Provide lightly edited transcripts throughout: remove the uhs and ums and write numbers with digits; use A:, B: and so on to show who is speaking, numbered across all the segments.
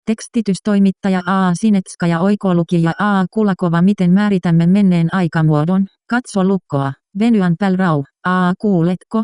A: Tekstitystoimittaja A. Sinetska ja oikoolukija A. Kulakova. Miten määritämme menneen aikamuodon? Katso lukkoa. Venyan päl rau. A. Kuuletko?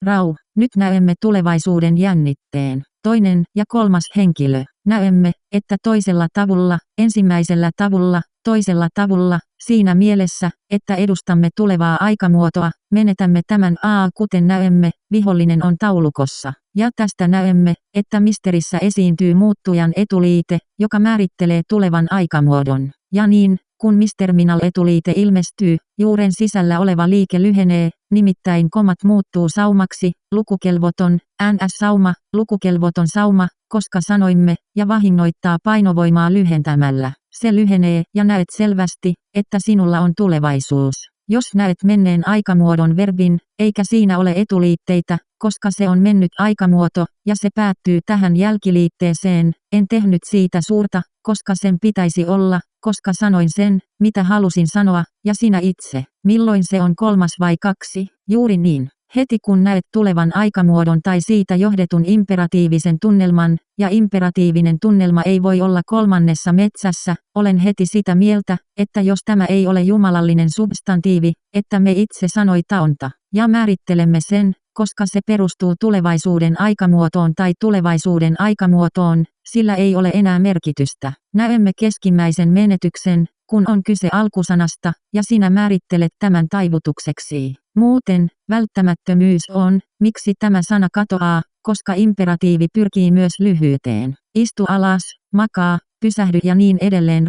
A: Rau. Nyt näemme tulevaisuuden jännitteen. Toinen ja kolmas henkilö. Näemme, että toisella tavulla, ensimmäisellä tavulla, toisella tavulla, siinä mielessä, että edustamme tulevaa aikamuotoa, menetämme tämän A. Kuten näemme, vihollinen on taulukossa. Ja tästä näemme, että misterissä esiintyy muuttujan etuliite, joka määrittelee tulevan aikamuodon. Ja niin, kun misterminal-etuliite ilmestyy, juuren sisällä oleva liike lyhenee, nimittäin komat muuttuu saumaksi, lukukelvoton, ns-sauma, lukukelvoton sauma, koska sanoimme, ja vahingoittaa painovoimaa lyhentämällä. Se lyhenee ja näet selvästi, että sinulla on tulevaisuus. Jos näet menneen aikamuodon verbin, eikä siinä ole etuliitteitä, koska se on mennyt aikamuoto, ja se päättyy tähän jälkiliitteeseen, en tehnyt siitä suurta, koska sen pitäisi olla, koska sanoin sen, mitä halusin sanoa, ja sinä itse. Milloin se on 3 vai 2? Juuri niin. Heti kun näet tulevan aikamuodon tai siitä johdetun imperatiivisen tunnelman, ja imperatiivinen tunnelma ei voi olla 3. metsässä, olen heti sitä mieltä, että jos tämä ei ole jumalallinen substantiivi, että me itse sanoi taonta, ja määrittelemme sen, koska se perustuu tulevaisuuden aikamuotoon tai tulevaisuuden aikamuotoon, sillä ei ole enää merkitystä. Näemme keskimmäisen menetyksen, kun on kyse alkusanasta, ja sinä määrittelet tämän taivutukseksi. Muuten, välttämättömyys on, miksi tämä sana katoaa, koska imperatiivi pyrkii myös lyhyyteen. Istu alas, makaa, pysähdy ja niin edelleen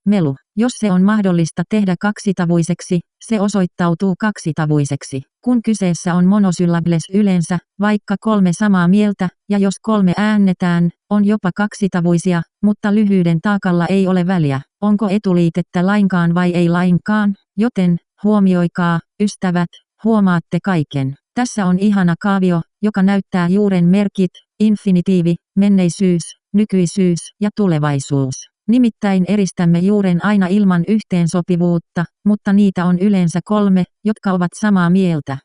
A: melu. Jos se on mahdollista tehdä kaksitavuiseksi, se osoittautuu kaksitavuiseksi. Kun kyseessä on monosyllables yleensä, vaikka 3 samaa mieltä, ja jos 3 äännetään, on jopa kaksitavuisia, mutta lyhyyden taakalla ei ole väliä, onko etuliitettä lainkaan vai ei lainkaan, joten, huomioikaa, ystävät, huomaatte kaiken. Tässä on ihana kaavio, joka näyttää juuren merkit, infinitiivi, menneisyys, nykyisyys ja tulevaisuus. Nimittäin eristämme juuren aina ilman yhteensopivuutta, mutta niitä on yleensä 3, jotka ovat samaa mieltä.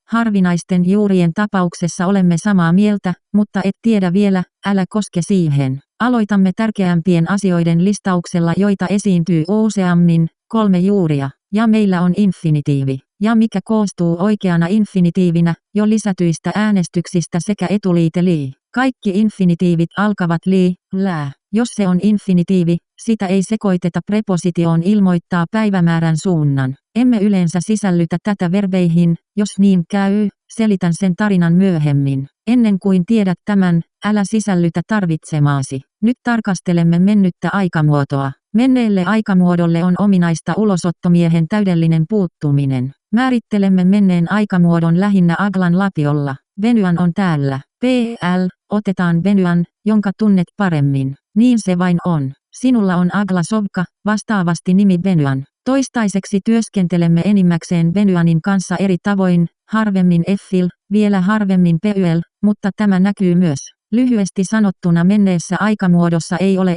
A: Harvinaisten juurien tapauksessa olemme samaa mieltä, mutta et tiedä vielä, älä koske siihen. Aloitamme tärkeämpien asioiden listauksella, joita esiintyy useammin, 3 juuria, ja meillä on infinitiivi, ja mikä koostuu oikeana infinitiivinä, jo lisätyistä äänestyksistä sekä etuliite li. Kaikki infinitiivit alkavat lää. Jos se on infinitiivi, sitä ei sekoiteta prepositioon ilmoittaa päivämäärän suunnan. Emme yleensä sisällytä tätä verbeihin, jos niin käy, selitän sen tarinan myöhemmin. Ennen kuin tiedät tämän, älä sisällytä tarvitsemaasi. Nyt tarkastelemme mennyttä aikamuotoa. Menneelle aikamuodolle on ominaista ulosottomiehen täydellinen puuttuminen. Määrittelemme menneen aikamuodon lähinnä aglan lapiolla. Venyan on täällä. Otetaan Venyan, jonka tunnet paremmin. Niin se vain on. Sinulla on agla sovka, vastaavasti nimi Venyan. Toistaiseksi työskentelemme enimmäkseen Venyanin kanssa eri tavoin, harvemmin effil, vielä harvemmin pyl, mutta tämä näkyy myös. Lyhyesti sanottuna menneessä aikamuodossa ei ole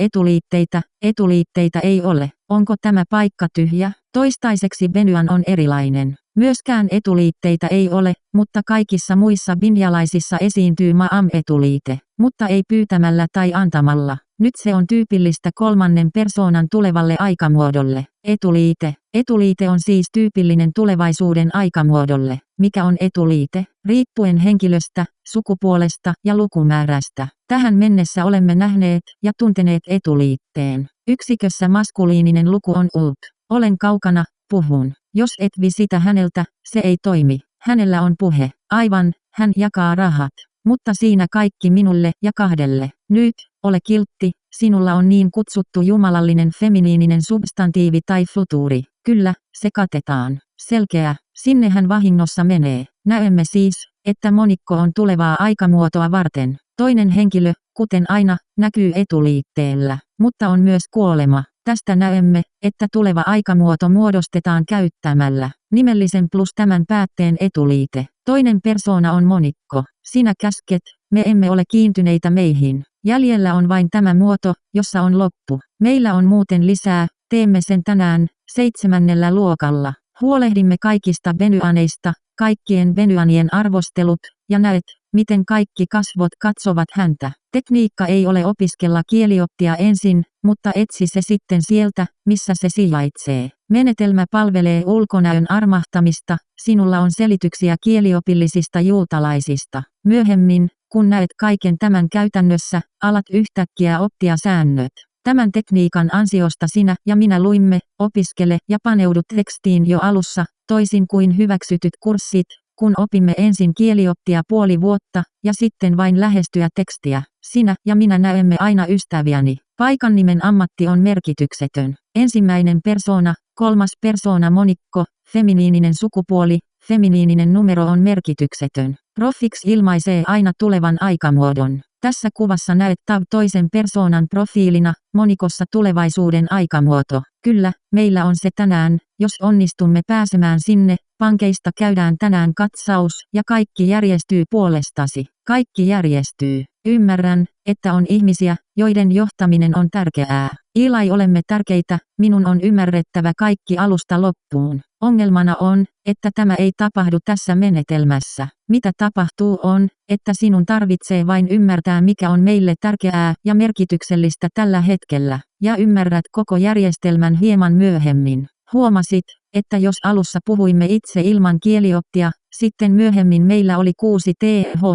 A: etuliitteitä ei ole. Onko tämä paikka tyhjä? Toistaiseksi Venyan on erilainen. Myöskään etuliitteitä ei ole, mutta kaikissa muissa binjalaisissa esiintyy ma'am-etuliite, mutta ei pyytämällä tai antamalla. Nyt se on tyypillistä 3. persoonan tulevalle aikamuodolle. Etuliite on siis tyypillinen tulevaisuuden aikamuodolle. Mikä on etuliite? Riippuen henkilöstä, sukupuolesta ja lukumäärästä. Tähän mennessä olemme nähneet ja tunteneet etuliitteen. Yksikössä maskuliininen luku on ult. Olen kaukana, puhun. Jos et visitä häneltä, se ei toimi. Hänellä on puhe. Aivan, hän jakaa rahat. Mutta siinä kaikki minulle ja 2. Nyt, ole kiltti, sinulla on niin kutsuttu jumalallinen feminiininen substantiivi tai futuuri. Kyllä, se katetaan. Selkeä, sinne hän vahingossa menee. Näemme siis, että monikko on tulevaa aikamuotoa varten. Toinen henkilö, kuten aina, näkyy etuliitteellä, mutta on myös kuolema. Tästä näemme, että tuleva aikamuoto muodostetaan käyttämällä nimellisen plus tämän päätteen etuliite. Toinen persoona on monikko. Sinä käsket, me emme ole kiintyneitä meihin. Jäljellä on vain tämä muoto, jossa on loppu. Meillä on muuten lisää, teemme sen tänään, 7. luokalla. Huolehdimme kaikista venyaneista, kaikkien venyanien arvostelut, ja näet, miten kaikki kasvot katsovat häntä. Tekniikka ei ole opiskella kielioppia ensin, mutta etsi se sitten sieltä, missä se sijaitsee. Menetelmä palvelee ulkonäön armahtamista, sinulla on selityksiä kieliopillisista juutalaisista. Myöhemmin, kun näet kaiken tämän käytännössä, alat yhtäkkiä oppia säännöt. Tämän tekniikan ansiosta sinä ja minä luimme, opiskele ja paneudu tekstiin jo alussa, toisin kuin hyväksytyt kurssit, kun opimme ensin kielioppia puoli vuotta, ja sitten vain lähestyä tekstiä. Sinä ja minä näemme aina ystäviäni. Paikannimen ammatti on merkityksetön. Ensimmäinen persoona, kolmas persoona monikko, feminiininen sukupuoli, feminiininen numero on merkityksetön. Profix ilmaisee aina tulevan aikamuodon. Tässä kuvassa näet tav toisen persoonan profiilina, monikossa tulevaisuuden aikamuoto. Kyllä, meillä on se tänään, jos onnistumme pääsemään sinne, pankeista käydään tänään katsaus ja kaikki järjestyy puolestasi. Kaikki järjestyy. Ymmärrän, että on ihmisiä, joiden johtaminen on tärkeää. Ilai olemme tärkeitä, minun on ymmärrettävä kaikki alusta loppuun. Ongelmana on, että tämä ei tapahdu tässä menetelmässä. Mitä tapahtuu on, että sinun tarvitsee vain ymmärtää mikä on meille tärkeää ja merkityksellistä tällä hetkellä, ja ymmärrät koko järjestelmän hieman myöhemmin. Huomasit, että jos alussa puhuimme itse ilman kielioppia, sitten myöhemmin meillä oli 6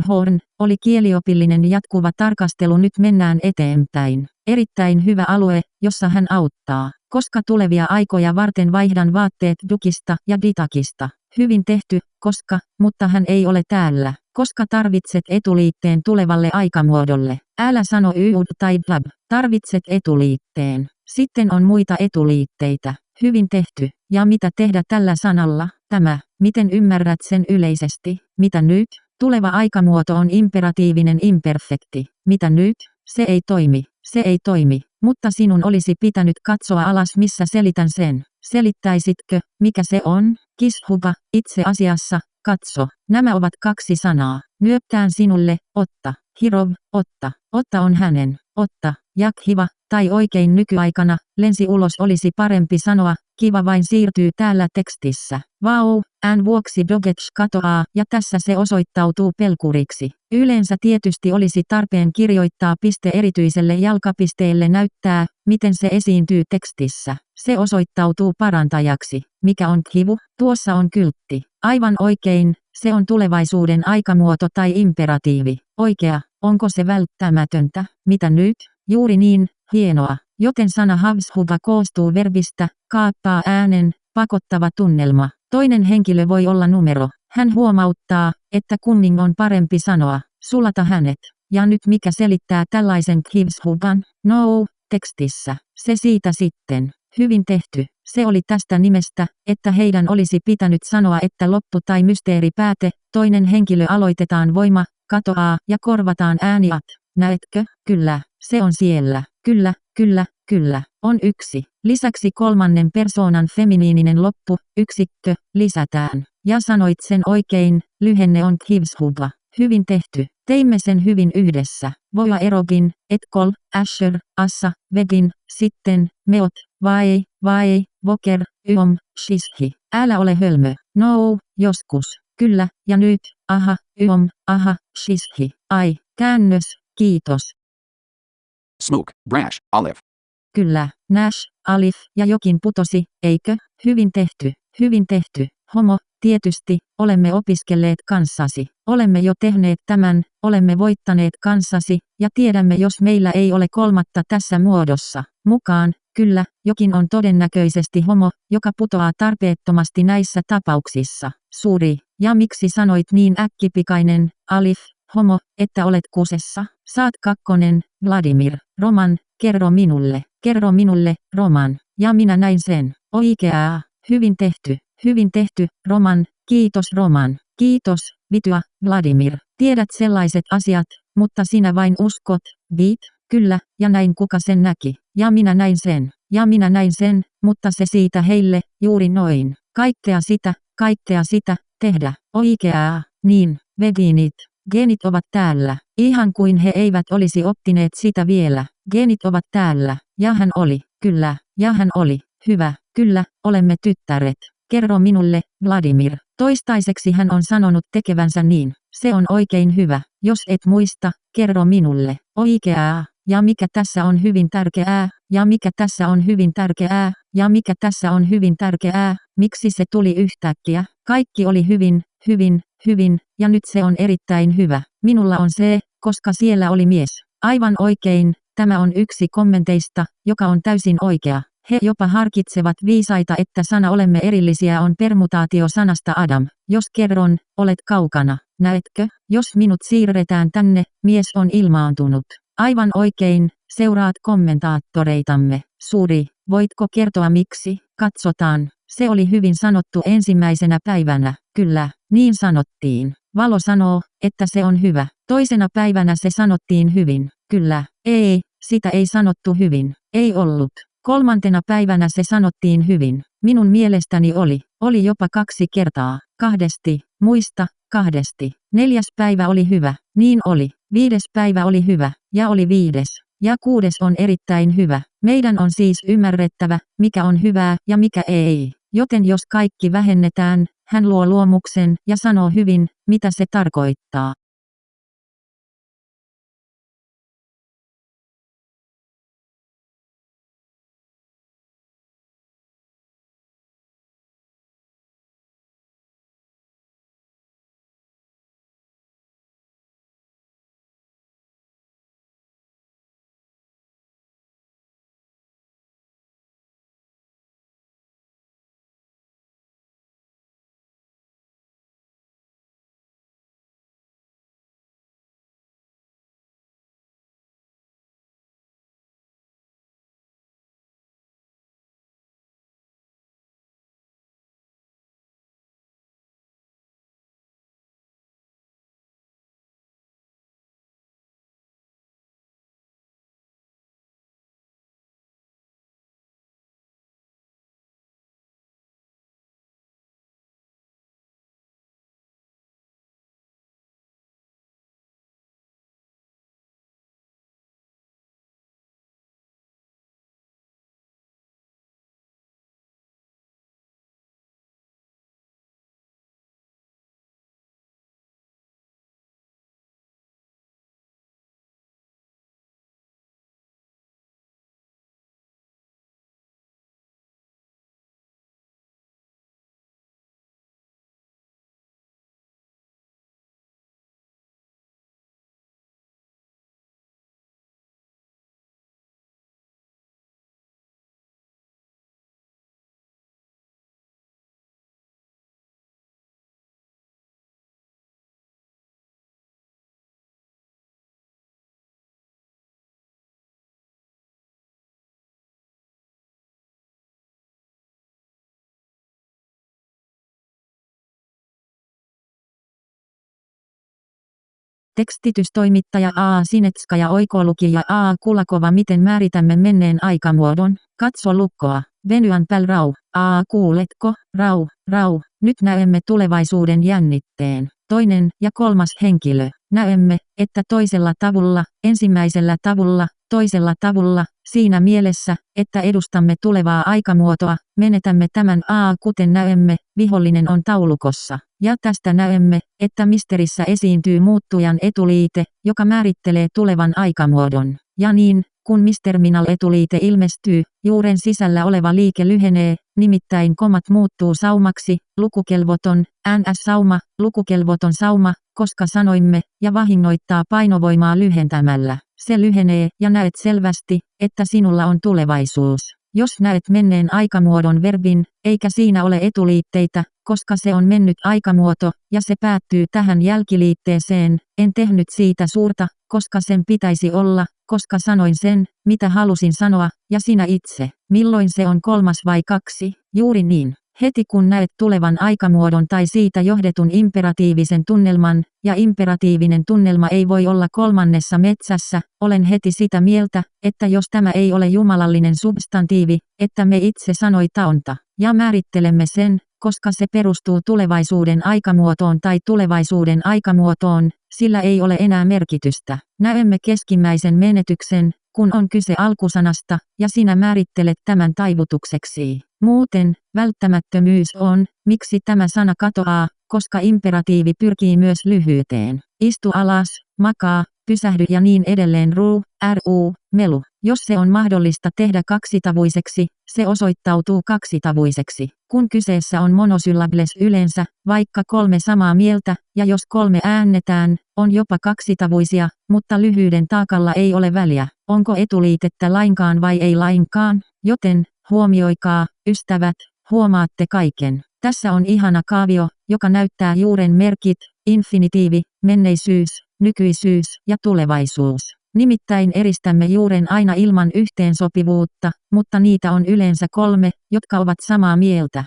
A: Horn, oli kieliopillinen jatkuva tarkastelu, nyt mennään eteenpäin. Erittäin hyvä alue, jossa hän auttaa. Koska tulevia aikoja varten vaihdan vaatteet Dukista ja Ditakista. Hyvin tehty, koska, mutta hän ei ole täällä. Koska tarvitset etuliitteen tulevalle aikamuodolle. Älä sano yud tai dab. Tarvitset etuliitteen. Sitten on muita etuliitteitä. Hyvin tehty. Ja mitä tehdä tällä sanalla? Tämä. Miten ymmärrät sen yleisesti? Mitä nyt? Tuleva aikamuoto on imperatiivinen imperfekti. Mitä nyt? Se ei toimi. Se ei toimi. Mutta sinun olisi pitänyt katsoa alas missä selitän sen. Selittäisitkö, mikä se on? Kishuba, itse asiassa, katso. Nämä ovat 2 sanaa. Nyöptään sinulle, otta. Hirov, otta. Otta on hänen. Otta. Jakhiva, tai oikein nykyaikana, lensi ulos olisi parempi sanoa, kiva vain siirtyy täällä tekstissä. Vau, vuoksi dogech katoaa ja tässä se osoittautuu pelkuriksi. Yleensä tietysti olisi tarpeen kirjoittaa piste erityiselle jalkapisteelle näyttää, miten se esiintyy tekstissä. Se osoittautuu parantajaksi. Mikä on kivu? Tuossa on kyltti. Aivan oikein, se on tulevaisuuden aikamuoto tai imperatiivi. Oikea, onko se välttämätöntä? Mitä nyt? Juuri niin, hienoa. Joten sana havshuva koostuu verbistä, kaappaa äänen, pakottava tunnelma. Toinen henkilö voi olla numero. Hän huomauttaa, että kunning on parempi sanoa, sulata hänet. Ja nyt mikä selittää tällaisen kivshuvan? No, tekstissä. Se siitä sitten. Hyvin tehty. Se oli tästä nimestä, että heidän olisi pitänyt sanoa että loppu tai mysteeripääte, toinen henkilö aloitetaan voima, katoaa ja korvataan ääniat. Näetkö? Kyllä, se on siellä. Kyllä, kyllä, kyllä. On 1. Lisäksi kolmannen persoonan feminiininen loppu, yksikkö, lisätään. Ja sanoit sen oikein, lyhenne on kivshuva. Hyvin tehty. Teimme sen hyvin yhdessä. Voja erogin, etkol, asher, assa, vegin, sitten, meot, vai, voker, shishi. Älä ole hölmö. No, joskus. Kyllä, ja nyt, aha, shishi. Ai, käännös, kiitos.
B: Smoke, brash, olive.
A: Kyllä, Nash, Alif ja jokin putosi, eikö? Hyvin tehty, hyvin tehty. Homo, tietysti, olemme opiskelleet kanssasi. Olemme jo tehneet tämän, olemme voittaneet kanssasi, ja tiedämme jos meillä ei ole kolmatta tässä muodossa. Mukaan, kyllä, jokin on todennäköisesti homo, joka putoaa tarpeettomasti näissä tapauksissa. Suuri, ja miksi sanoit niin äkkipikainen, Alif, homo, että olet kusessa? Saat 2, Vladimir, Roman, kerro minulle, Roman, ja minä näin sen. Oikeaa, hyvin tehty, Roman, kiitos Roman, kiitos, vitua, Vladimir. Tiedät sellaiset asiat, mutta sinä vain uskot, viit, kyllä, ja näin kuka sen näki, ja minä näin sen, mutta se siitä heille, juuri noin. Kaikkea sitä, tehdä, oikeaa, niin, veginit. Geenit ovat täällä, ihan kuin he eivät olisi oppineet sitä vielä. Geenit ovat täällä, ja hän oli, kyllä, ja hän oli, hyvä, kyllä, olemme tyttäret. Kerro minulle, Vladimir. Toistaiseksi hän on sanonut tekevänsä niin. Se on oikein hyvä. Jos et muista, kerro minulle. Oikeaa. Ja mikä tässä on hyvin tärkeää, ja mikä tässä on hyvin tärkeää, ja mikä tässä on hyvin tärkeää, miksi se tuli yhtäkkiä. Kaikki oli hyvin, hyvin, hyvin, ja nyt se on erittäin hyvä. Minulla on se, koska siellä oli mies. Aivan oikein, tämä on yksi kommenteista, joka on täysin oikea. He jopa harkitsevat viisaita, että sana olemme erillisiä on permutaatio sanasta Adam. Jos kerron, olet kaukana. Näetkö, jos minut siirretään tänne, mies on ilmaantunut. Aivan oikein, seuraat kommentaattoreitamme. Suri, voitko kertoa miksi? Katsotaan. Se oli hyvin sanottu ensimmäisenä päivänä. Kyllä, niin sanottiin. Valo sanoo, että se on hyvä. Toisena päivänä se sanottiin hyvin. Kyllä, ei, sitä ei sanottu hyvin. Ei ollut. Kolmantena päivänä se sanottiin hyvin. Minun mielestäni oli jopa 2 kertaa. Kahdesti, muista, kahdesti. 4. päivä oli hyvä. Niin oli. 5. päivä oli hyvä. Ja oli 5. Ja 6. on erittäin hyvä. Meidän on siis ymmärrettävä, mikä on hyvää ja mikä ei. Joten jos kaikki vähennetään, hän luo luomuksen ja sanoo hyvin, mitä se tarkoittaa. Tekstitystoimittaja A. Sinetskaja oikoolukija A. Kulakova. Miten määritämme menneen aikamuodon? Katso lukkoa. Venyän päl rau. A. Kuuletko? Rau. Nyt näemme tulevaisuuden jännitteen. 2. ja 3. henkilö. Näemme, että toisella tavulla, ensimmäisellä tavulla, toisella tavulla, siinä mielessä, että edustamme tulevaa aikamuotoa, menetämme tämän A. Kuten näemme, vihollinen on taulukossa. Ja tästä näemme, että misterissä esiintyy muuttujan etuliite, joka määrittelee tulevan aikamuodon. Ja niin, kun misterminal-etuliite ilmestyy, juuren sisällä oleva liike lyhenee, nimittäin komat muuttuu saumaksi, lukukelvoton, ns-sauma, lukukelvoton sauma, koska sanoimme, ja vahingoittaa painovoimaa lyhentämällä. Se lyhenee ja näet selvästi, että sinulla on tulevaisuus. Jos näet menneen aikamuodon verbin, eikä siinä ole etuliitteitä, koska se on mennyt aikamuoto, ja se päättyy tähän jälkiliitteeseen, en tehnyt siitä suurta, koska sen pitäisi olla, koska sanoin sen, mitä halusin sanoa, ja sinä itse. Milloin se on 3 vai 2? Juuri niin. Heti kun näet tulevan aikamuodon tai siitä johdetun imperatiivisen tunnelman, ja imperatiivinen tunnelma ei voi olla 3. metsässä, olen heti sitä mieltä, että jos tämä ei ole jumalallinen substantiivi, että me itse sanoi taonta, ja määrittelemme sen, koska se perustuu tulevaisuuden aikamuotoon tai tulevaisuuden aikamuotoon, sillä ei ole enää merkitystä. Näemme keskimmäisen menetyksen, kun on kyse alkusanasta, ja sinä määrittelet tämän taivutukseksi. Muuten, välttämättömyys on, miksi tämä sana katoaa, koska imperatiivi pyrkii myös lyhyyteen. Istu alas, makaa, pysähdy ja niin edelleen. Melu. Jos se on mahdollista tehdä kaksitavuiseksi, se osoittautuu kaksitavuiseksi. Kun kyseessä on monosyllables yleensä, vaikka 3 samaa mieltä, ja jos 3 äännetään, on jopa kaksitavuisia, mutta lyhyyden taakalla ei ole väliä, onko etuliitettä lainkaan vai ei lainkaan, joten, huomioikaa, ystävät, huomaatte kaiken. Tässä on ihana kaavio, joka näyttää juuren merkit, infinitiivi, menneisyys, nykyisyys ja tulevaisuus. Nimittäin eristämme juuren aina ilman yhteensopivuutta, mutta niitä on yleensä 3, jotka ovat samaa mieltä.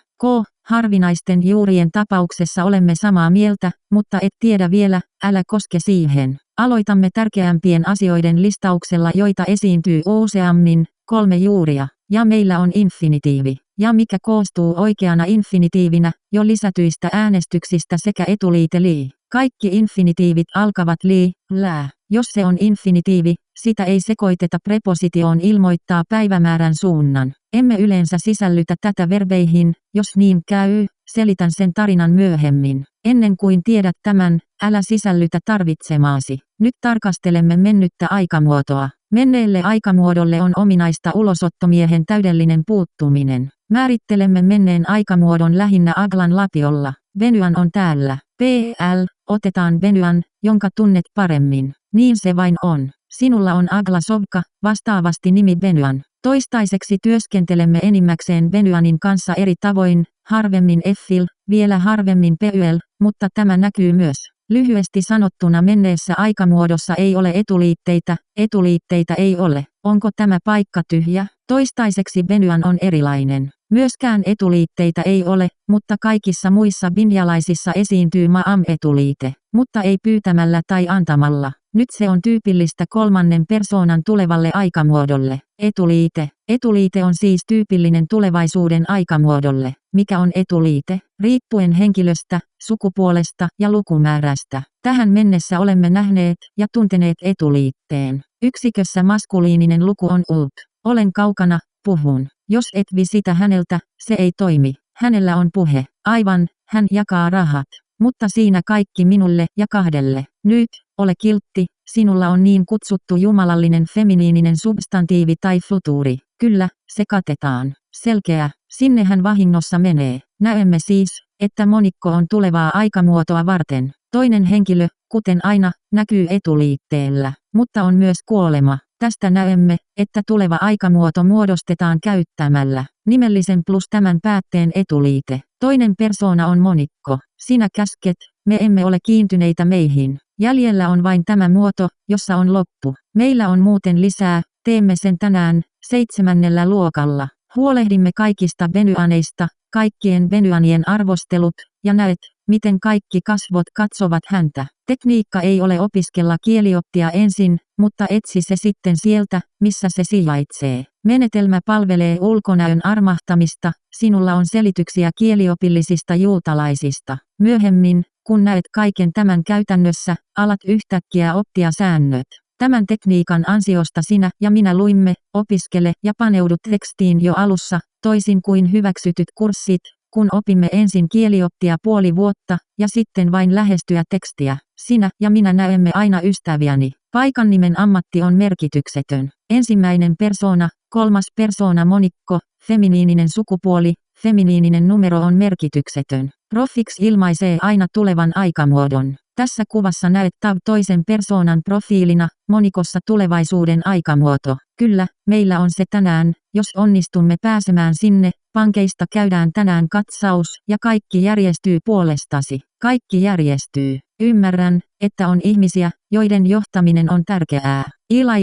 A: Harvinaisten juurien tapauksessa olemme samaa mieltä, mutta et tiedä vielä, älä koske siihen. Aloitamme tärkeämpien asioiden listauksella, joita esiintyy useammin, 3 juuria. Ja meillä on infinitiivi, ja mikä koostuu oikeana infinitiivinä, jo lisätyistä äänestyksistä sekä etuliite li. Kaikki infinitiivit alkavat li, lää. Jos se on infinitiivi, sitä ei sekoiteta prepositioon ilmoittaa päivämäärän suunnan. Emme yleensä sisällytä tätä verbeihin, jos niin käy, selitän sen tarinan myöhemmin. Ennen kuin tiedät tämän, älä sisällytä tarvitsemaasi. Nyt tarkastelemme mennyttä aikamuotoa. Menneelle aikamuodolle on ominaista ulosottomiehen täydellinen puuttuminen. Määrittelemme menneen aikamuodon lähinnä aglan lapiolla. Venyän on täällä. Otetaan venyän, jonka tunnet paremmin. Niin se vain on. Sinulla on agla sovka, vastaavasti nimi venyän. Toistaiseksi työskentelemme enimmäkseen venyanin kanssa eri tavoin, harvemmin effil, vielä harvemmin peyel, mutta tämä näkyy myös. Lyhyesti sanottuna menneessä aikamuodossa ei ole etuliitteitä ei ole. Onko tämä paikka tyhjä? Toistaiseksi venyan on erilainen. Myöskään etuliitteitä ei ole, mutta kaikissa muissa binjalaisissa esiintyy etuliite, mutta ei pyytämällä tai antamalla. Nyt se on tyypillistä 3. persoonan tulevalle aikamuodolle. Etuliite on siis tyypillinen tulevaisuuden aikamuodolle. Mikä on etuliite? Riippuen henkilöstä, sukupuolesta ja lukumäärästä. Tähän mennessä olemme nähneet ja tunteneet etuliitteen. Yksikössä maskuliininen luku on ult. Olen kaukana, puhun. Jos et visitä häneltä, se ei toimi. Hänellä on puhe. Aivan, hän jakaa rahat. Mutta siinä kaikki minulle ja 2. Nyt, ole kiltti, sinulla on niin kutsuttu jumalallinen feminiininen substantiivi tai futuuri. Kyllä, se katetaan. Selkeä, sinne hän vahingossa menee. Näemme siis, että monikko on tulevaa aikamuotoa varten. Toinen henkilö, kuten aina, näkyy etuliitteellä, mutta on myös kuolema. Tästä näemme, että tuleva aikamuoto muodostetaan käyttämällä nimellisen plus tämän päätteen etuliite. Toinen persoona on monikko. Sinä käsket, me emme ole kiintyneitä meihin. Jäljellä on vain tämä muoto, jossa on loppu. Meillä on muuten lisää, teemme sen tänään, 7. luokalla. Huolehdimme kaikista venyaneista, kaikkien venyanien arvostelut, ja näet, miten kaikki kasvot katsovat häntä. Tekniikka ei ole opiskella kielioppia ensin, mutta etsi se sitten sieltä, missä se sijaitsee. Menetelmä palvelee ulkonäön armahtamista, sinulla on selityksiä kieliopillisista juutalaisista. Myöhemmin, kun näet kaiken tämän käytännössä, alat yhtäkkiä oppia säännöt. Tämän tekniikan ansiosta sinä ja minä luimme, opiskele ja paneudu tekstiin jo alussa, toisin kuin hyväksytyt kurssit, kun opimme ensin kielioppia puoli vuotta, ja sitten vain lähestyä tekstiä. Sinä ja minä näemme aina ystäviäni. Paikannimen ammatti on merkityksetön. Ensimmäinen persoona, 3. persoona monikko, feminiininen sukupuoli, feminiininen numero on merkityksetön. Profix ilmaisee aina tulevan aikamuodon. Tässä kuvassa näet toisen persoonan profiilina, monikossa tulevaisuuden aikamuoto. Kyllä, meillä on se tänään, jos onnistumme pääsemään sinne, pankeista käydään tänään katsaus ja kaikki järjestyy puolestasi. Kaikki järjestyy. Ymmärrän, että on ihmisiä, joiden johtaminen on tärkeää.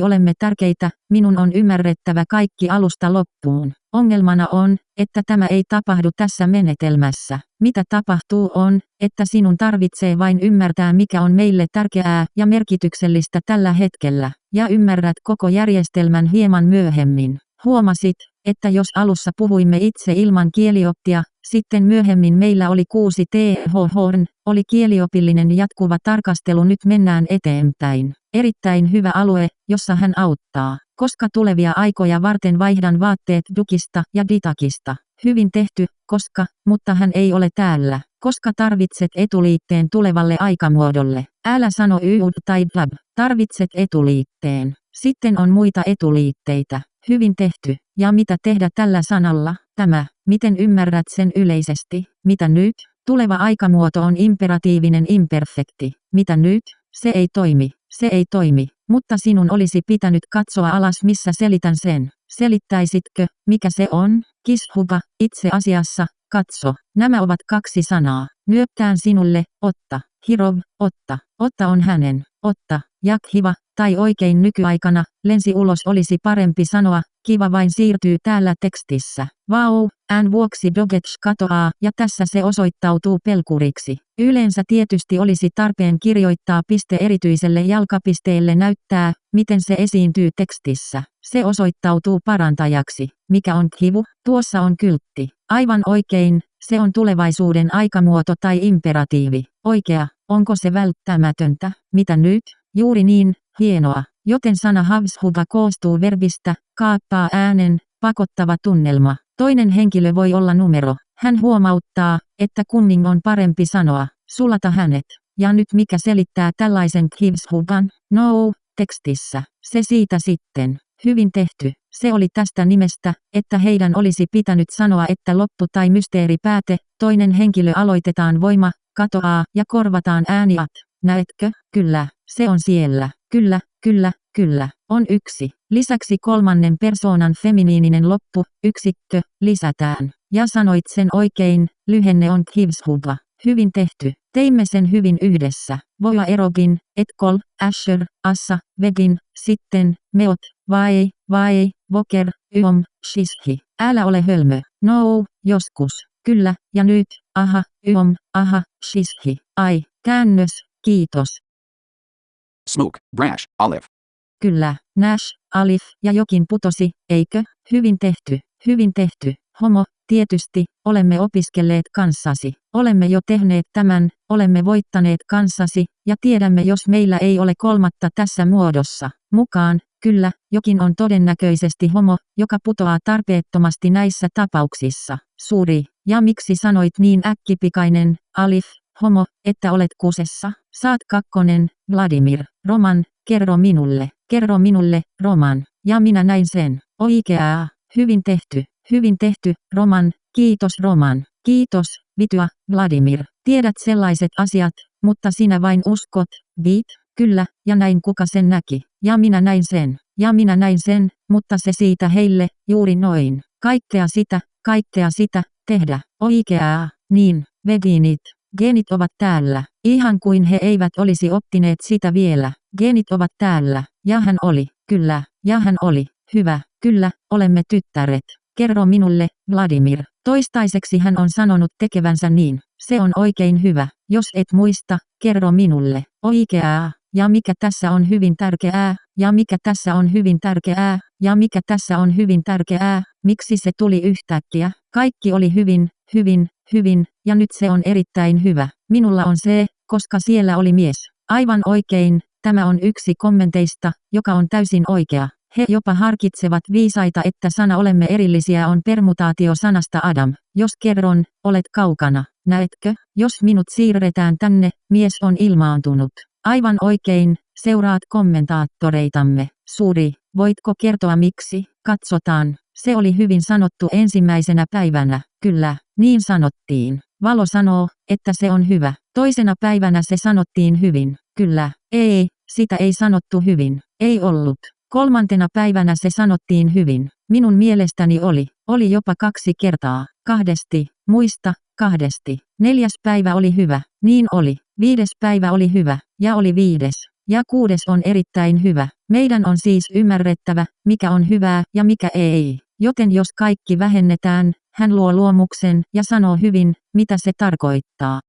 A: Olemme tärkeitä, minun on ymmärrettävä kaikki alusta loppuun. Ongelmana on, että tämä ei tapahdu tässä menetelmässä. Mitä tapahtuu on, että sinun tarvitsee vain ymmärtää mikä on meille tärkeää ja merkityksellistä tällä hetkellä, ja ymmärrät koko järjestelmän hieman myöhemmin. Huomasit, että jos alussa puhuimme itse ilman kielioppia, sitten myöhemmin meillä oli 6 Horn, oli kieliopillinen jatkuva tarkastelu, nyt mennään eteenpäin. Erittäin hyvä alue, jossa hän auttaa, koska tulevia aikoja varten vaihdan vaatteet Dukista ja Ditakista. Hyvin tehty, koska, mutta hän ei ole täällä. koska tarvitset etuliitteen tulevalle aikamuodolle. Älä sano yud tai blab. Tarvitset etuliitteen. Sitten on muita etuliitteitä. Hyvin tehty. Ja mitä tehdä tällä sanalla? Tämä. Miten ymmärrät sen yleisesti? Mitä nyt? Tuleva aikamuoto on imperatiivinen imperfekti. Mitä nyt? Se ei toimi. Se ei toimi. Mutta sinun olisi pitänyt katsoa alas, missä selitän sen. Selittäisitkö, mikä se on? Kishuba, itse asiassa, katso. Nämä ovat kaksi sanaa. Nyökkään sinulle, otta. Hirov, otta. Otta on hänen. Otta. Jakhiva, tai oikein nykyaikana, lensi ulos olisi parempi sanoa, kiva vain siirtyy täällä tekstissä. Vau, ään vuoksi dogets katoaa, ja tässä se osoittautuu pelkuriksi. Yleensä tietysti olisi tarpeen kirjoittaa piste erityiselle jalkapisteelle näyttää, miten se esiintyy tekstissä. Se osoittautuu parantajaksi. Mikä on khivu? Tuossa on kyltti. Aivan oikein, se on tulevaisuuden aikamuoto tai imperatiivi. Oikea, onko se välttämätöntä? Mitä nyt? Juuri niin, hienoa. Joten sana havshuva koostuu verbistä, kaappaa äänen, pakottava tunnelma. Toinen henkilö voi olla numero. Hän huomauttaa, että kunning on parempi sanoa, sulata hänet. Ja nyt mikä selittää tällaisen khivshuvan? No, tekstissä. Se siitä sitten. Hyvin tehty. Se oli tästä nimestä, että heidän olisi pitänyt sanoa, että loppu tai mysteeripääte, toinen henkilö aloitetaan voima, katoaa ja korvataan ääniat. Näetkö? Kyllä, se on siellä. Kyllä, kyllä, kyllä. On yksi. Lisäksi kolmannen persoonan feminiininen loppu, yksikkö, lisätään. Ja sanoit sen oikein, lyhenne on khivshuva. Hyvin tehty. Teimme sen hyvin yhdessä. Voja erogin, etkol, asher, assa, vegin, sitten, meot, vai, voker, shishi. Älä ole hölmö. No, joskus. Kyllä, ja nyt, aha, shishi. Ai, käännös, kiitos.
B: Smoke, brash, olive.
A: Kyllä, Nash, Alif ja jokin putosi, eikö? Hyvin tehty, hyvin tehty. Homo, tietysti, olemme opiskelleet kanssasi. Olemme jo tehneet tämän, olemme voittaneet kanssasi, ja tiedämme jos meillä ei ole kolmatta tässä muodossa. Mukaan, kyllä, jokin on todennäköisesti homo, joka putoaa tarpeettomasti näissä tapauksissa. Suuri, ja miksi sanoit niin äkkipikainen, Alif, homo, että olet kusessa? Saat kakkonen, Vladimir. Roman, kerro minulle, Roman. Ja minä näin sen. Oikeaa, hyvin tehty, Roman, kiitos Roman. Kiitos, vitua, Vladimir. Tiedät sellaiset asiat, mutta sinä vain uskot, viit? Kyllä, ja näin kuka sen näki. Ja minä näin sen, mutta se siitä heille, juuri noin. Kaikkea sitä, tehdä. Oikeaa, niin, veginit. Geenit ovat täällä. Ihan kuin he eivät olisi oppineet sitä vielä. Geenit ovat täällä. Ja hän oli. Kyllä. Ja hän oli. Hyvä. Kyllä, olemme tyttäret. Kerro minulle, Vladimir. Toistaiseksi hän on sanonut tekevänsä niin. Se on oikein hyvä. Jos et muista, kerro minulle. Oikeaa. Ja mikä tässä on hyvin tärkeää? Ja mikä tässä on hyvin tärkeää? Ja mikä tässä on hyvin tärkeää? Miksi se tuli yhtäkkiä? Kaikki oli hyvin, ja nyt se on erittäin hyvä. Minulla on se, koska siellä oli mies. Aivan oikein, tämä on yksi kommenteista, joka on täysin oikea. He jopa harkitsevat viisaita, että sana olemme erillisiä on permutaatio sanasta Adam. Jos kerron, olet kaukana. Näetkö? Jos minut siirretään tänne, mies on ilmaantunut. Aivan oikein, seuraat kommentaattoreitamme. Suuri, voitko kertoa miksi? Katsotaan. Se oli hyvin sanottu ensimmäisenä päivänä. Kyllä, niin sanottiin. Valo sanoo, että se on hyvä. Toisena päivänä se sanottiin hyvin. Kyllä, ei, sitä ei sanottu hyvin. Ei ollut. Kolmantena päivänä se sanottiin hyvin. Minun mielestäni oli jopa 2 kertaa. Kahdesti, muista, kahdesti. 4. päivä oli hyvä. Niin oli. 5. päivä oli hyvä. Ja oli 5. Ja 6. on erittäin hyvä. Meidän on siis ymmärrettävä, mikä on hyvää ja mikä ei. Joten jos kaikki vähennetään, hän luo luomuksen ja sanoo hyvin, mitä se tarkoittaa.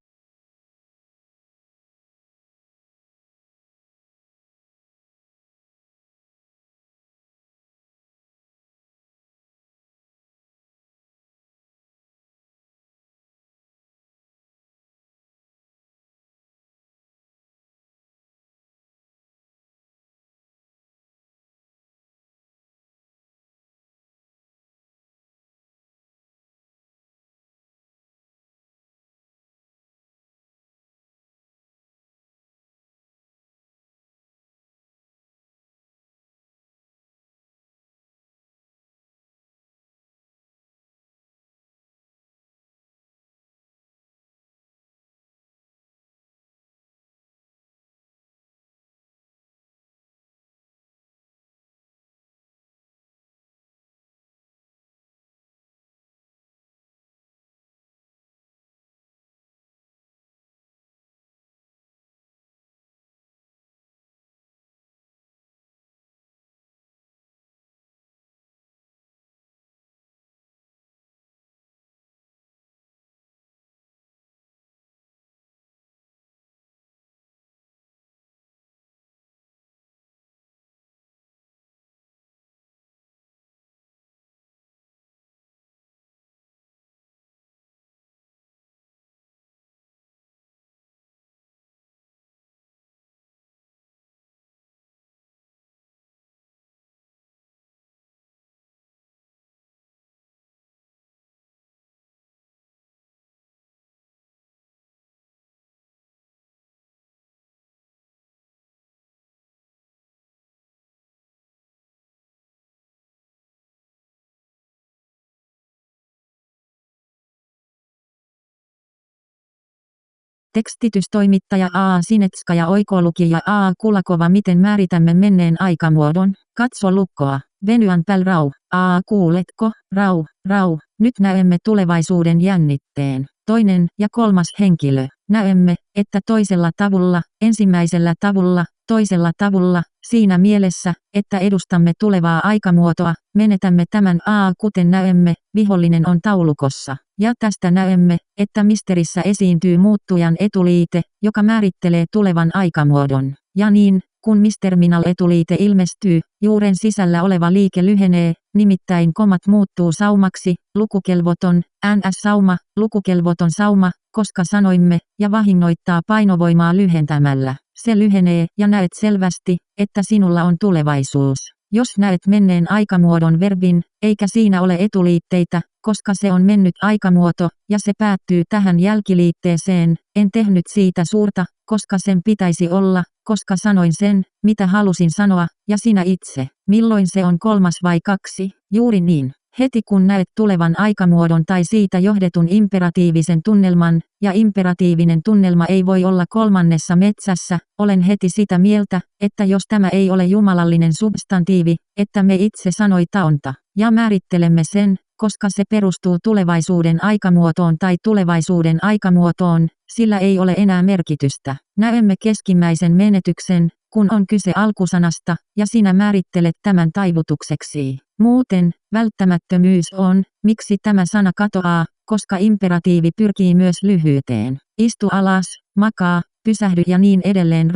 A: Tekstitystoimittaja A. Sinetska ja oikoolukija A. Kulakova. Miten määritämme menneen aikamuodon? Katso lukkoa. Venyan päl rau. A. Kuuletko? Rau, rau. Nyt näemme tulevaisuuden jännitteen. Toinen ja kolmas henkilö. Näemme, että toisella tavulla, ensimmäisellä tavulla, toisella tavulla, siinä mielessä, että edustamme tulevaa aikamuotoa, menetämme tämän A. Kuten näemme, vihollinen on taulukossa. Ja tästä näemme, että misterissä esiintyy muuttujan etuliite, joka määrittelee tulevan aikamuodon. Ja niin, kun misterminal etuliite ilmestyy, juuren sisällä oleva liike lyhenee, nimittäin komat muuttuu saumaksi, lukukelvoton, ns-sauma, lukukelvoton sauma, koska sanoimme, ja vahingoittaa painovoimaa lyhentämällä. Se lyhenee ja näet selvästi, että sinulla on tulevaisuus. Jos näet menneen aikamuodon verbin, eikä siinä ole etuliitteitä, koska se on mennyt aikamuoto, ja se päättyy tähän jälkiliitteeseen, en tehnyt siitä suurta, koska sen pitäisi olla, koska sanoin sen, mitä halusin sanoa, ja sinä itse. Milloin se on 3 vai 2? Juuri niin. Heti kun näet tulevan aikamuodon tai siitä johdetun imperatiivisen tunnelman, ja imperatiivinen tunnelma ei voi olla 3. metsässä, olen heti sitä mieltä, että jos tämä ei ole jumalallinen substantiivi, että me itse sanoi taonta, ja määrittelemme sen, koska se perustuu tulevaisuuden aikamuotoon tai tulevaisuuden aikamuotoon, sillä ei ole enää merkitystä. Näemme keskimmäisen menetyksen, kun on kyse alkusanasta, ja sinä määrittelet tämän taivutukseksi. Muuten, välttämättömyys on, miksi tämä sana katoaa, koska imperatiivi pyrkii myös lyhyyteen. Istu alas, makaa, pysähdy ja niin edelleen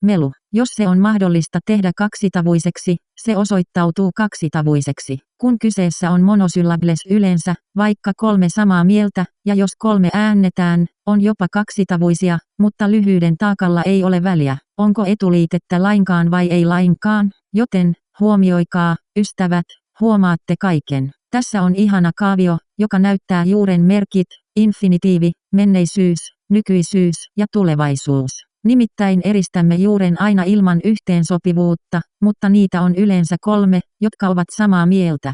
A: melu. Jos se on mahdollista tehdä kaksitavuiseksi, se osoittautuu kaksitavuiseksi. Kun kyseessä on monosyllables yleensä, vaikka 3 samaa mieltä, ja jos 3 äännetään, on jopa kaksitavuisia, mutta lyhyyden taakalla ei ole väliä, onko etuliitettä lainkaan vai ei lainkaan, joten, huomioikaa, ystävät, huomaatte kaiken. Tässä on ihana kaavio, joka näyttää juuren merkit, infinitiivi, menneisyys, nykyisyys ja tulevaisuus. Nimittäin eristämme juuren aina ilman yhteensopivuutta, mutta niitä on yleensä 3, jotka ovat samaa mieltä.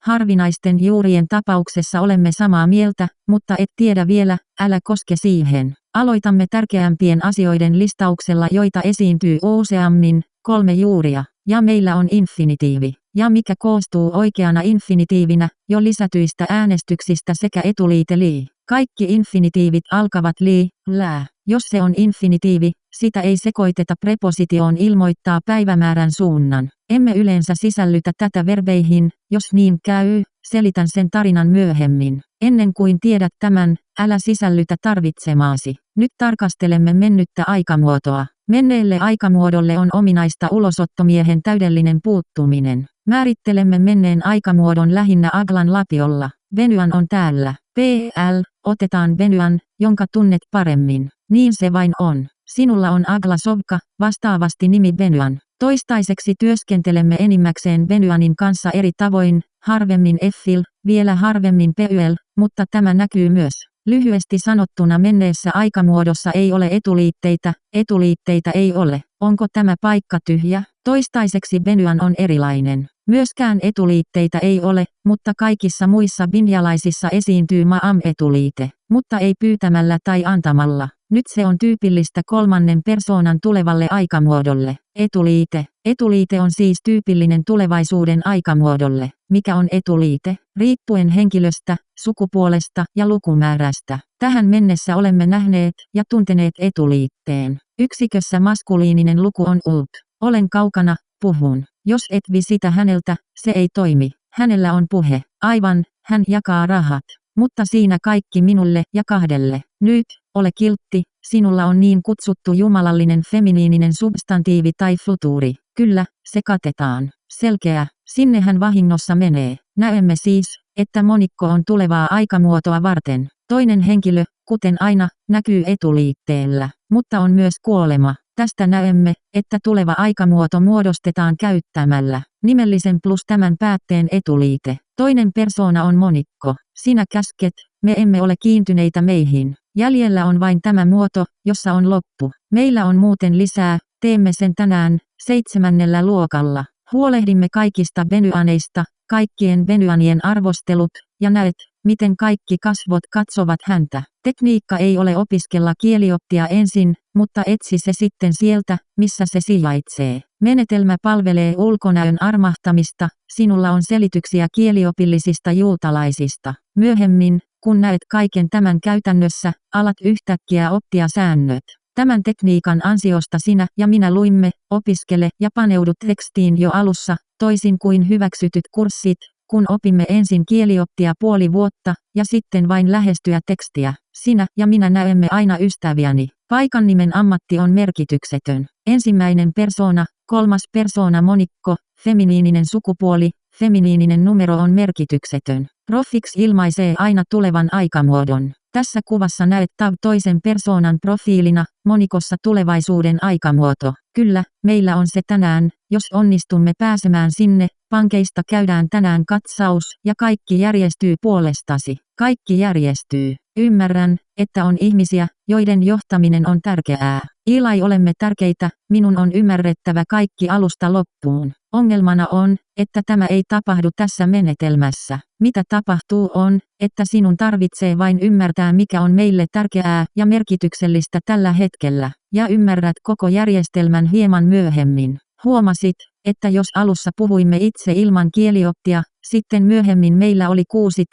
A: Harvinaisten juurien tapauksessa olemme samaa mieltä, mutta et tiedä vielä, älä koske siihen. Aloitamme tärkeämpien asioiden listauksella, joita esiintyy useammin, 3 juuria, ja meillä on infinitiivi, ja mikä koostuu oikeana infinitiivinä, jo lisätyistä äänestyksistä sekä etuliite li. Kaikki infinitiivit alkavat li, lää. Jos se on infinitiivi, sitä ei sekoiteta prepositioon ilmoittaa päivämäärän suunnan. Emme yleensä sisällytä tätä verbeihin, jos niin käy, selitän sen tarinan myöhemmin. Ennen kuin tiedät tämän, älä sisällytä tarvitsemaasi. Nyt tarkastelemme mennyttä aikamuotoa. Menneelle aikamuodolle on ominaista ulosottomiehen täydellinen puuttuminen. Määrittelemme menneen aikamuodon lähinnä aglan lapiolla. Venyan on täällä. PL, otetaan Venyan, jonka tunnet paremmin. Niin se vain on. Sinulla on agla sovka, vastaavasti nimi Venyan. Toistaiseksi työskentelemme enimmäkseen Venyanin kanssa eri tavoin, harvemmin Effil, vielä harvemmin Pyl, mutta tämä näkyy myös. Lyhyesti sanottuna menneessä aikamuodossa ei ole etuliitteitä ei ole. Onko tämä paikka tyhjä? Toistaiseksi Venyan on erilainen. Myöskään etuliitteitä ei ole, mutta kaikissa muissa binjalaisissa esiintyy ma'am-etuliite, mutta ei pyytämällä tai antamalla. Nyt se on tyypillistä 3. persoonan tulevalle aikamuodolle. Etuliite. Etuliite on siis tyypillinen tulevaisuuden aikamuodolle. Mikä on etuliite? Riippuen henkilöstä, sukupuolesta ja lukumäärästä. Tähän mennessä olemme nähneet ja tunteneet etuliitteen. Yksikössä maskuliininen luku on ult. Olen kaukana, puhun. Jos et visitä häneltä, se ei toimi. Hänellä on puhe. Aivan, hän jakaa rahat. Mutta siinä kaikki minulle ja 2. Nyt, ole kiltti, sinulla on niin kutsuttu jumalallinen feminiininen substantiivi tai futuuri. Kyllä, se katetaan. Selkeä, sinne hän vahingossa menee. Näemme siis, että monikko on tulevaa aikamuotoa varten. Toinen henkilö, kuten aina, näkyy etuliitteellä, mutta on myös kuolema. Tästä näemme, että tuleva aikamuoto muodostetaan käyttämällä nimellisen plus tämän päätteen etuliite. Toinen persoona on monikko. Sinä käsket, me emme ole kiintyneitä meihin. Jäljellä on vain tämä muoto, jossa on loppu. Meillä on muuten lisää, teemme sen tänään, 7. luokalla. Huolehdimme kaikista venyaneista, kaikkien venyanien arvostelut, ja näet, miten kaikki kasvot katsovat häntä. Tekniikka ei ole opiskella kielioppia ensin, mutta etsi se sitten sieltä, missä se sijaitsee. Menetelmä palvelee ulkonäön armahtamista, sinulla on selityksiä kieliopillisista juutalaisista. Myöhemmin, kun näet kaiken tämän käytännössä, alat yhtäkkiä oppia säännöt. Tämän tekniikan ansiosta sinä ja minä luimme, opiskele ja paneudu tekstiin jo alussa, toisin kuin hyväksytyt kurssit, kun opimme ensin kielioppia puoli vuotta, ja sitten vain lähestyä tekstiä. Sinä ja minä näemme aina ystäviäni. Paikannimen ammatti on merkityksetön. Ensimmäinen persoona, kolmas persoona monikko, feminiininen sukupuoli, feminiininen numero on merkityksetön. Profix ilmaisee aina tulevan aikamuodon. Tässä kuvassa näet toisen persoonan profiilina, monikossa tulevaisuuden aikamuoto. Kyllä, meillä on se tänään, jos onnistumme pääsemään sinne, pankeista käydään tänään katsaus, ja kaikki järjestyy puolestasi. Kaikki järjestyy. Ymmärrän, että on ihmisiä, joiden johtaminen on tärkeää. Ilai olemme tärkeitä, minun on ymmärrettävä kaikki alusta loppuun. Ongelmana on, että tämä ei tapahdu tässä menetelmässä. Mitä tapahtuu on, että sinun tarvitsee vain ymmärtää mikä on meille tärkeää ja merkityksellistä tällä hetkellä, ja ymmärrät koko järjestelmän hieman myöhemmin. Huomasit, että jos alussa puhuimme itse ilman kielioppia, sitten myöhemmin meillä oli 6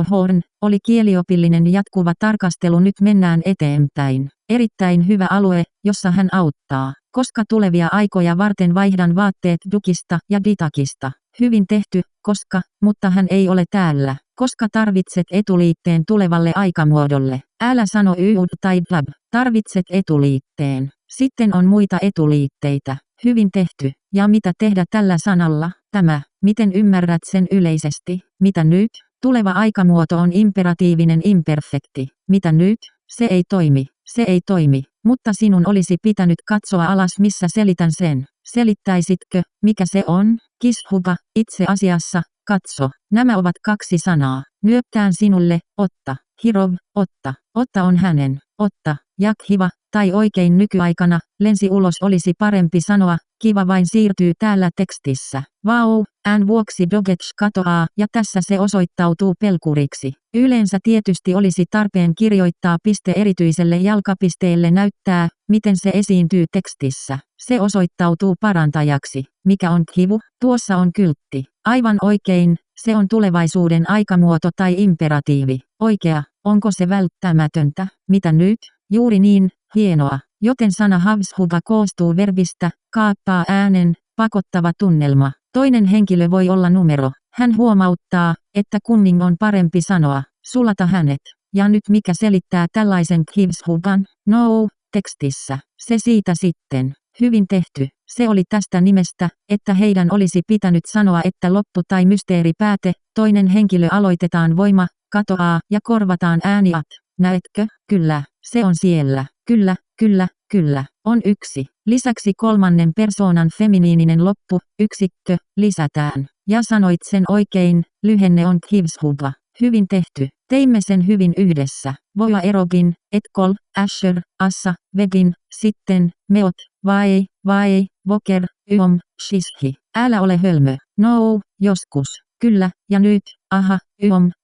A: Horn, oli kieliopillinen jatkuva tarkastelu, nyt mennään eteenpäin. Erittäin hyvä alue, jossa hän auttaa, koska tulevia aikoja varten vaihdan vaatteet Dukista ja Ditakista. Hyvin tehty, koska, mutta hän ei ole täällä, koska tarvitset etuliitteen tulevalle aikamuodolle. Älä sano yud tai blab, tarvitset etuliitteen. Sitten on muita etuliitteitä. Hyvin tehty. Ja mitä tehdä tällä sanalla? Tämä. Miten ymmärrät sen yleisesti? Mitä nyt? Tuleva aikamuoto on imperatiivinen imperfekti. Mitä nyt? Se ei toimi. Se ei toimi. Mutta sinun olisi pitänyt katsoa alas missä selitän sen. Selittäisitkö, mikä se on? Kishuba, itse asiassa, katso. Nämä ovat 2 sanaa. Nyökkään sinulle, otta. Hirov, otta. Otta on hänen. Otta. Jakhiva, tai oikein nykyaikana, lensi ulos olisi parempi sanoa, kiva vain siirtyy täällä tekstissä. Vau, ään vuoksi Dogech katoaa, ja tässä se osoittautuu pelkuriksi. Yleensä tietysti olisi tarpeen kirjoittaa piste erityiselle jalkapisteelle näyttää, miten se esiintyy tekstissä. Se osoittautuu parantajaksi. Mikä on kivu? Tuossa on kyltti. Aivan oikein, se on tulevaisuuden aikamuoto tai imperatiivi. Oikea, onko se välttämätöntä? Mitä nyt? Juuri niin, hienoa. Joten sana havshuba koostuu verbistä, kaappaa äänen, pakottava tunnelma. Toinen henkilö voi olla numero. Hän huomauttaa, että kunning on parempi sanoa, sulata hänet. Ja nyt mikä selittää tällaisen havshuban? No, tekstissä. Se siitä sitten. Hyvin tehty. Se oli tästä nimestä, että heidän olisi pitänyt sanoa että loppu tai mysteeripääte, toinen henkilö aloitetaan voima, katoaa ja korvataan ääniat. Näetkö? Kyllä, se on siellä. Kyllä, kyllä, kyllä. On 1. Lisäksi kolmannen persoonan feminiininen loppu, yksikkö, lisätään. Ja sanoit sen oikein, lyhenne on kivshuba. Hyvin tehty. Teimme sen hyvin yhdessä. Voja erogin, etkol, asher, assa, vegin, sitten, meot, vai, voker, yom, shishi. Älä ole hölmö. No, joskus. Kyllä, ja nyt, aha,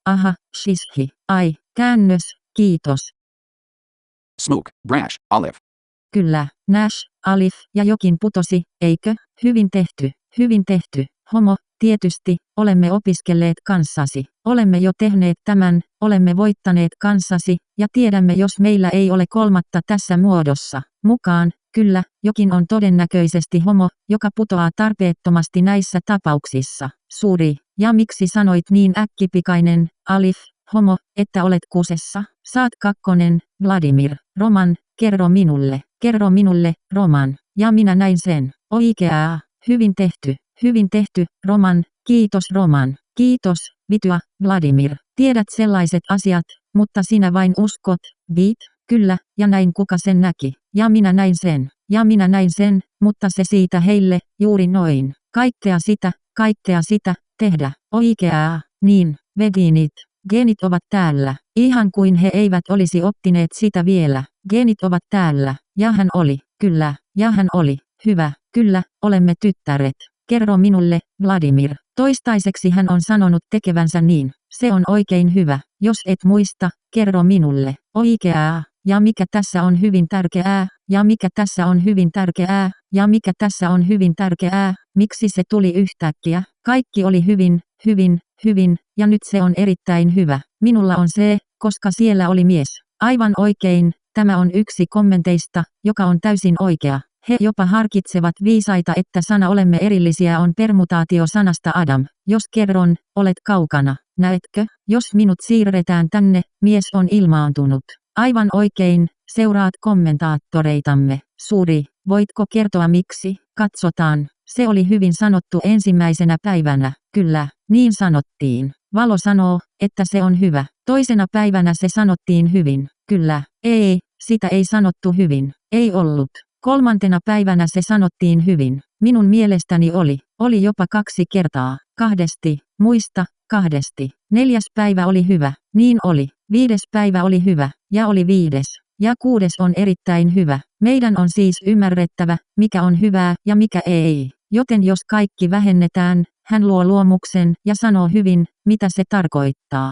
A: aha, shishi. Ai, käännös, kiitos.
B: Smoke, brash, olive.
A: Kyllä, Nash, Alif ja jokin putosi, eikö? Hyvin tehty, hyvin tehty. Homo, tietysti, olemme opiskelleet kanssasi. Olemme jo tehneet tämän, olemme voittaneet kanssasi, ja tiedämme jos meillä ei ole kolmatta tässä muodossa. Mukaan, kyllä, jokin on todennäköisesti homo, joka putoaa tarpeettomasti näissä tapauksissa. Suuri, ja miksi sanoit niin äkkipikainen, Alif, homo, että olet kusessa? Saat 2, Vladimir, Roman, kerro minulle, Roman, ja minä näin sen. Oikeaa, hyvin tehty, Roman, kiitos, vitua, Vladimir. Tiedät sellaiset asiat, mutta sinä vain uskot, viit, kyllä, ja näin kuka sen näki, ja minä näin sen, mutta se siitä heille, juuri noin. Kaikkea sitä, tehdä, oikeaa, niin, veginit. Geenit ovat täällä, ihan kuin he eivät olisi oppineet sitä vielä. Geenit ovat täällä, ja hän oli, kyllä, ja hän oli, hyvä, kyllä, olemme tyttäret. Kerro minulle, Vladimir. Toistaiseksi hän on sanonut tekevänsä niin. Se on oikein hyvä. Jos et muista, kerro minulle. Oikeaa. Ja mikä tässä on hyvin tärkeää, ja mikä tässä on hyvin tärkeää, ja mikä tässä on hyvin tärkeää, miksi se tuli yhtäkkiä, kaikki oli hyvin, hyvin, hyvin, ja nyt se on erittäin hyvä. Minulla on se, koska siellä oli mies. Aivan oikein, tämä on yksi kommenteista, joka on täysin oikea. He jopa harkitsevat viisaita, että sana olemme erillisiä on permutaatio sanasta Adam. Jos kerron, olet kaukana, näetkö, jos minut siirretään tänne, mies on ilmaantunut. Aivan oikein, seuraat kommentaattoreitamme. Suri, voitko kertoa miksi? Katsotaan. Se oli hyvin sanottu ensimmäisenä päivänä. Kyllä, niin sanottiin. Valo sanoo, että se on hyvä. Toisena päivänä se sanottiin hyvin. Kyllä, ei, sitä ei sanottu hyvin. Ei ollut. Kolmantena päivänä se sanottiin hyvin. Minun mielestäni oli jopa 2 kertaa. Kahdesti, muista, kahdesti. 4. päivä oli hyvä. Niin oli. 5. päivä oli hyvä. Ja oli 5. Ja 6. on erittäin hyvä. Meidän on siis ymmärrettävä, mikä on hyvää ja mikä ei. Joten jos kaikki vähennetään, hän luo luomuksen ja sanoo hyvin, mitä se tarkoittaa.